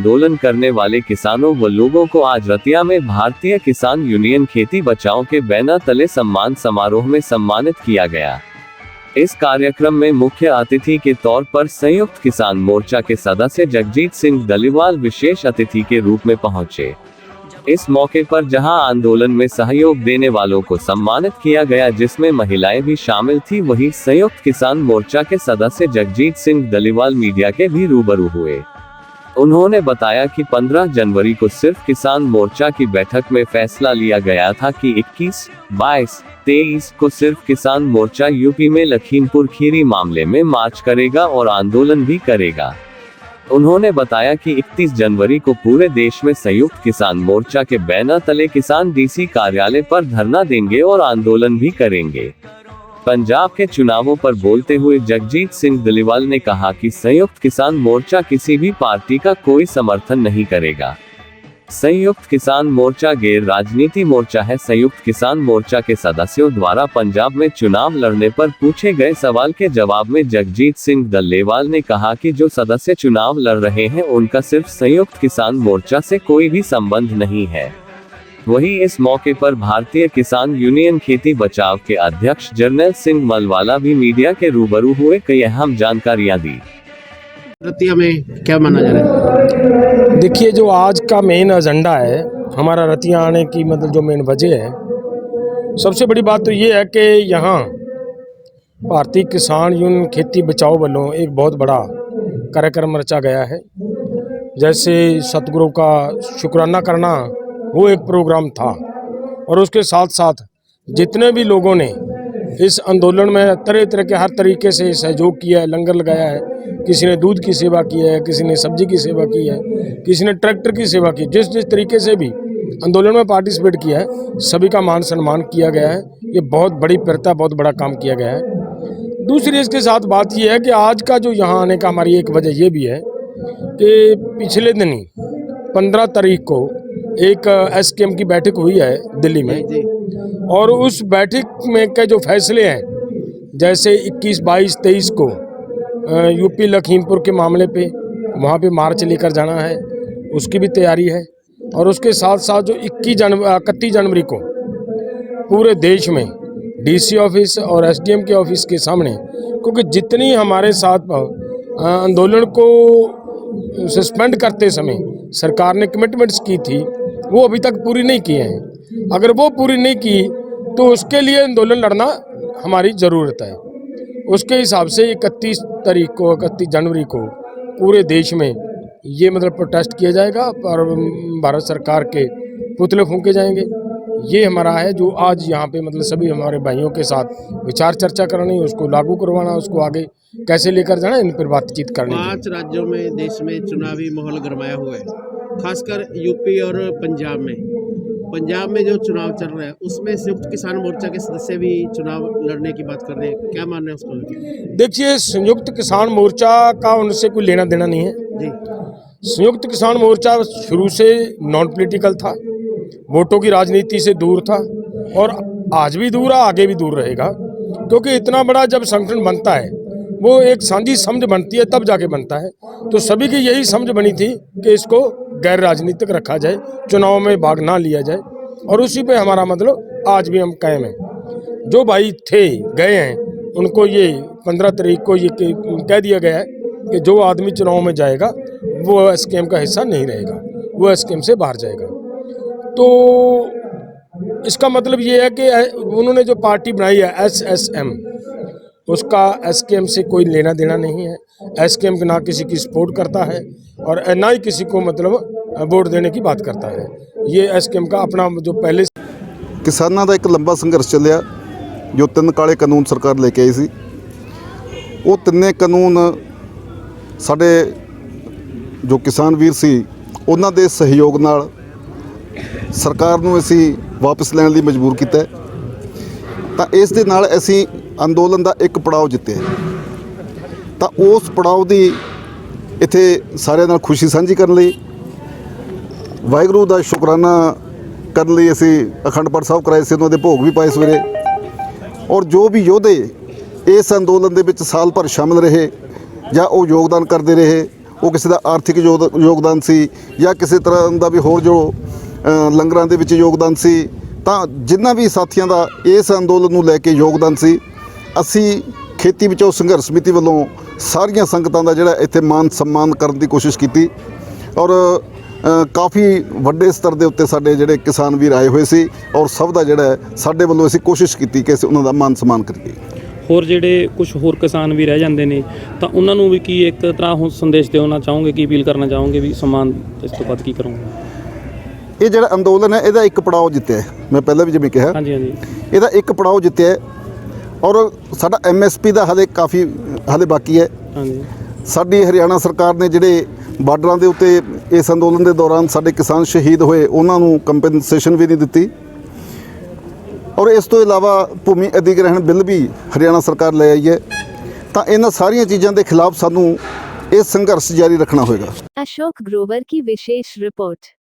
आंदोलन करने वाले किसानों व लोगों को आज रतिया में भारतीय किसान यूनियन खेती बचाओ के बैनर तले सम्मान समारोह में सम्मानित किया गया। इस कार्यक्रम में मुख्य अतिथि के तौर पर संयुक्त किसान मोर्चा के सदस्य जगजीत सिंह दलीवाल विशेष अतिथि के रूप में पहुंचे। इस मौके पर जहां आंदोलन में सहयोग देने वालों को सम्मानित किया गया, जिसमें महिलाएं भी शामिल थी, वहीं संयुक्त किसान मोर्चा के सदस्य जगजीत सिंह दलीवाल मीडिया के भी रूबरू हुए। उन्होंने बताया कि 15 जनवरी को सिर्फ किसान मोर्चा की बैठक में फैसला लिया गया था कि 21, 22, 23 को सिर्फ किसान मोर्चा यूपी में लखीमपुर खीरी मामले में मार्च करेगा और आंदोलन भी करेगा। उन्होंने बताया कि 31 जनवरी को पूरे देश में संयुक्त किसान मोर्चा के बैनर तले किसान डीसी कार्यालय पर धरना देंगे और आंदोलन भी करेंगे। पंजाब के चुनावों पर बोलते हुए जगजीत सिंह दलीवाल ने कहा कि संयुक्त किसान मोर्चा किसी भी पार्टी का कोई समर्थन नहीं करेगा। संयुक्त किसान मोर्चा गैर राजनीति मोर्चा है। संयुक्त किसान मोर्चा के सदस्यों द्वारा पंजाब में चुनाव लड़ने पर पूछे गए सवाल के जवाब में जगजीत सिंह दलीवाल ने कहा कि जो सदस्य चुनाव लड़ रहे हैं उनका सिर्फ संयुक्त किसान मोर्चा से कोई भी संबंध नहीं है। वहीं इस मौके पर भारतीय किसान यूनियन खेती बचाव के अध्यक्ष जर्नैल सिंह मलवाला भी मीडिया के रूबरू हुए, कई अहम जानकारियां दी। रतिया में क्या माना जा रहा है? देखिए, जो आज का मेन एजेंडा है हमारा रतिया आने की, मतलब जो मेन वजह है, सबसे बड़ी बात तो ये है कि यहाँ भारतीय किसान यूनियन खेती बचाओ वालों एक बहुत बड़ा कार्यक्रम रचा गया है। जैसे सतगुरु का शुक्राना करना, वो एक प्रोग्राम था, और उसके साथ साथ जितने भी लोगों ने इस आंदोलन में तरह तरह के हर तरीके से सहयोग किया है, लंगर लगाया है, किसी ने दूध की सेवा की है, किसी ने सब्जी की सेवा की है, किसी ने ट्रैक्टर की सेवा की, जिस जिस तरीके से भी आंदोलन में पार्टिसिपेट किया है, सभी का मान सम्मान किया गया है। ये बहुत बड़ी प्रथा, बहुत बड़ा काम किया गया है। दूसरी इसके साथ बात यह है कि आज का जो यहाँ आने का हमारी एक वजह ये भी है कि पिछले दिन ही 15 तारीख को एक SKM की बैठक हुई है दिल्ली में, और उस बैठक में के जो फैसले हैं, जैसे 21, 22, 23 को यूपी लखीमपुर के मामले पे वहाँ पे मार्च लेकर जाना है, उसकी भी तैयारी है। और उसके साथ साथ जो 31 जनवरी को पूरे देश में DC ऑफिस और SDM के ऑफिस के सामने, क्योंकि जितनी हमारे साथ आंदोलन को सस्पेंड करते समय सरकार ने कमिटमेंट्स की थी, वो अभी तक पूरी नहीं की हैं। अगर वो पूरी नहीं की तो उसके लिए आंदोलन लड़ना हमारी ज़रूरत है। उसके हिसाब से 31 जनवरी को पूरे देश में ये मतलब प्रोटेस्ट किया जाएगा और भारत सरकार के पुतले फूंके जाएंगे। ये हमारा है जो आज यहाँ पे मतलब सभी हमारे भाइयों के साथ विचार चर्चा करनी, उसको लागू करवाना, उसको आगे कैसे लेकर जाना, इन पर बातचीत करनी। 5 राज्यों में देश में चुनावी माहौल गरमाया हुआ है, खासकर यूपी और पंजाब में। पंजाब में जो चुनाव चल रहा है उसमें संयुक्त किसान मोर्चा के सदस्य भी चुनाव लड़ने की बात कर रहे हैं, क्या मान रहे हैं उसको? देखिए, संयुक्त किसान मोर्चा का उनसे कोई लेना देना नहीं है जी। संयुक्त किसान मोर्चा शुरू से नॉन पॉलिटिकल था, वोटों की राजनीति से दूर था, और आज भी दूर है, आगे भी दूर रहेगा। क्योंकि इतना बड़ा जब संगठन बनता है, वो एक साझी समझ बनती है, तब जाके बनता है। तो सभी की यही समझ बनी थी कि इसको गैर राजनीतिक रखा जाए, चुनाव में भाग ना लिया जाए, और उसी पे हमारा मतलब आज भी हम कायम हैं। जो भाई थे गए हैं, उनको ये 15 तारीख को ये कह दिया गया है कि जो आदमी चुनाव में जाएगा वो SKM का हिस्सा नहीं रहेगा, वो SKM से बाहर जाएगा। तो इसका मतलब ये है कि उन्होंने जो पार्टी बनाई है SSM, उसका SKM से कोई लेना देना नहीं है। SKM ना किसी की सपोर्ट करता है और ना ही किसी को मतलब वोट देने की बात करता है। ये SKM का अपना जो पहले किसानों का एक लंबा संघर्ष चलिया, जो 3 काले कानून सरकार लेके आई सी, वो 3 कानून साडे जो किसान वीर सी उन्हां दे सहयोग नाल सरकार नूं असीं वापस लैण लई मजबूर कीता है। तां इस दे नाल असीं अंदोलन का एक पड़ाव जित्तिया, तो उस पड़ाव की इत्थे सारिਆਂ नाल खुशी साझी करन लई वाहिगुरू का शुकराना करन लई असीं अखंड पाठ साहब कराए सी, उन्हां दे भोग भी पाए सवेरे। और जो भी योधे इस अंदोलन दे विच साल भर शामिल रहे या वो योगदान करते रहे, ਉਹ ਕਿਸੇ ਦਾ ਆਰਥਿਕ ਯੋਗਦਾਨ ਸੀ ਜਾਂ ਕਿਸੇ ਤਰ੍ਹਾਂ ਦਾ ਵੀ ਹੋਰ ਜੋ ਲੰਗਰਾਂ ਦੇ ਵਿੱਚ ਯੋਗਦਾਨ ਸੀ, ਤਾਂ ਜਿੰਨਾ ਵੀ ਸਾਥੀਆਂ ਦਾ ਇਸ ਅੰਦੋਲਨ ਨੂੰ ਲੈ ਕੇ ਯੋਗਦਾਨ ਸੀ, ਅਸੀਂ ਖੇਤੀ ਬਚਾਓ ਸੰਘਰਸ਼ ਸਮਿਤੀ ਵੱਲੋਂ ਸਾਰੀਆਂ ਸੰਗਤਾਂ ਦਾ ਜਿਹੜਾ ਇੱਥੇ ਮਾਨ ਸਨਮਾਨ ਕਰਨ ਦੀ ਕੋਸ਼ਿਸ਼ ਕੀਤੀ ਔਰ ਕਾਫੀ ਵੱਡੇ ਸਤਰ ਦੇ ਉੱਤੇ ਸਾਡੇ ਜਿਹੜੇ ਕਿਸਾਨ ਵੀਰ ਆਏ ਹੋਏ ਸੀ ਔਰ ਸਭ ਦਾ ਜਿਹੜਾ ਸਾਡੇ ਵੱਲੋਂ ਅਸੀਂ ਕੋਸ਼ਿਸ਼ ਕੀਤੀ ਕਿ ਅਸੀਂ ਉਹਨਾਂ ਦਾ ਮਾਨ ਸਨਮਾਨ ਕਰੀਏ। ਹੋਰ ਜਿਹੜੇ ਕੁਝ ਹੋਰ ਕਿਸਾਨ ਵੀ ਰਹਿ ਜਾਂਦੇ ਨੇ ਤਾਂ ਉਹਨਾਂ ਨੂੰ ਵੀ ਕੀ ਇੱਕ ਤਰ੍ਹਾਂ ਹੁਣ ਸੰਦੇਸ਼ ਦੇਣਾ ਚਾਹੋਗੇ, ਕੀ ਅਪੀਲ ਕਰਨਾ ਚਾਹੋਗੇ ਵੀ ਸਨਮਾਨ ਇਸ ਤੋਂ ਬਾਅਦ ਕੀ ਕਰੋਗੇ? ਇਹ ਜਿਹੜਾ ਅੰਦੋਲਨ ਹੈ ਇਹਦਾ ਇੱਕ ਪੜਾਅ ਜਿੱਤਿਆ ਹੈ, ਮੈਂ ਪਹਿਲਾਂ ਵੀ ਜਿਵੇਂ ਕਿਹਾ ਹਾਂਜੀ ਹਾਂਜੀ ਇਹਦਾ ਇੱਕ ਪੜਾਅ ਜਿੱਤਿਆ ਹੈ ਔਰ ਸਾਡਾ MSP ਦਾ ਹਾਲੇ ਬਾਕੀ ਹੈ। ਹਾਂਜੀ ਸਾਡੀ ਹਰਿਆਣਾ ਸਰਕਾਰ ਨੇ ਜਿਹੜੇ ਬਾਰਡਰਾਂ ਦੇ ਉੱਤੇ ਇਸ ਅੰਦੋਲਨ ਦੇ ਦੌਰਾਨ ਸਾਡੇ ਕਿਸਾਨ ਸ਼ਹੀਦ ਹੋਏ ਉਹਨਾਂ ਨੂੰ ਕੰਪਨਸੇਸ਼ਨ ਵੀ ਨਹੀਂ ਦਿੱਤੀ ਔਰ ਇਸ ਤੋਂ ਇਲਾਵਾ ਭੂਮੀ ਅਧਿਗ੍ਰਹਿਣ ਬਿੱਲ ਵੀ ਹਰਿਆਣਾ ਸਰਕਾਰ ਲੈ ਆਈ ਹੈ। ਤਾਂ ਇਹਨਾਂ ਸਾਰੀਆਂ ਚੀਜ਼ਾਂ ਦੇ ਖਿਲਾਫ ਸਾਨੂੰ ਇਹ ਸੰਘਰਸ਼ ਜਾਰੀ ਰੱਖਣਾ ਹੋਏਗਾ। अशोक ग्रोवर की विशेष रिपोर्ट।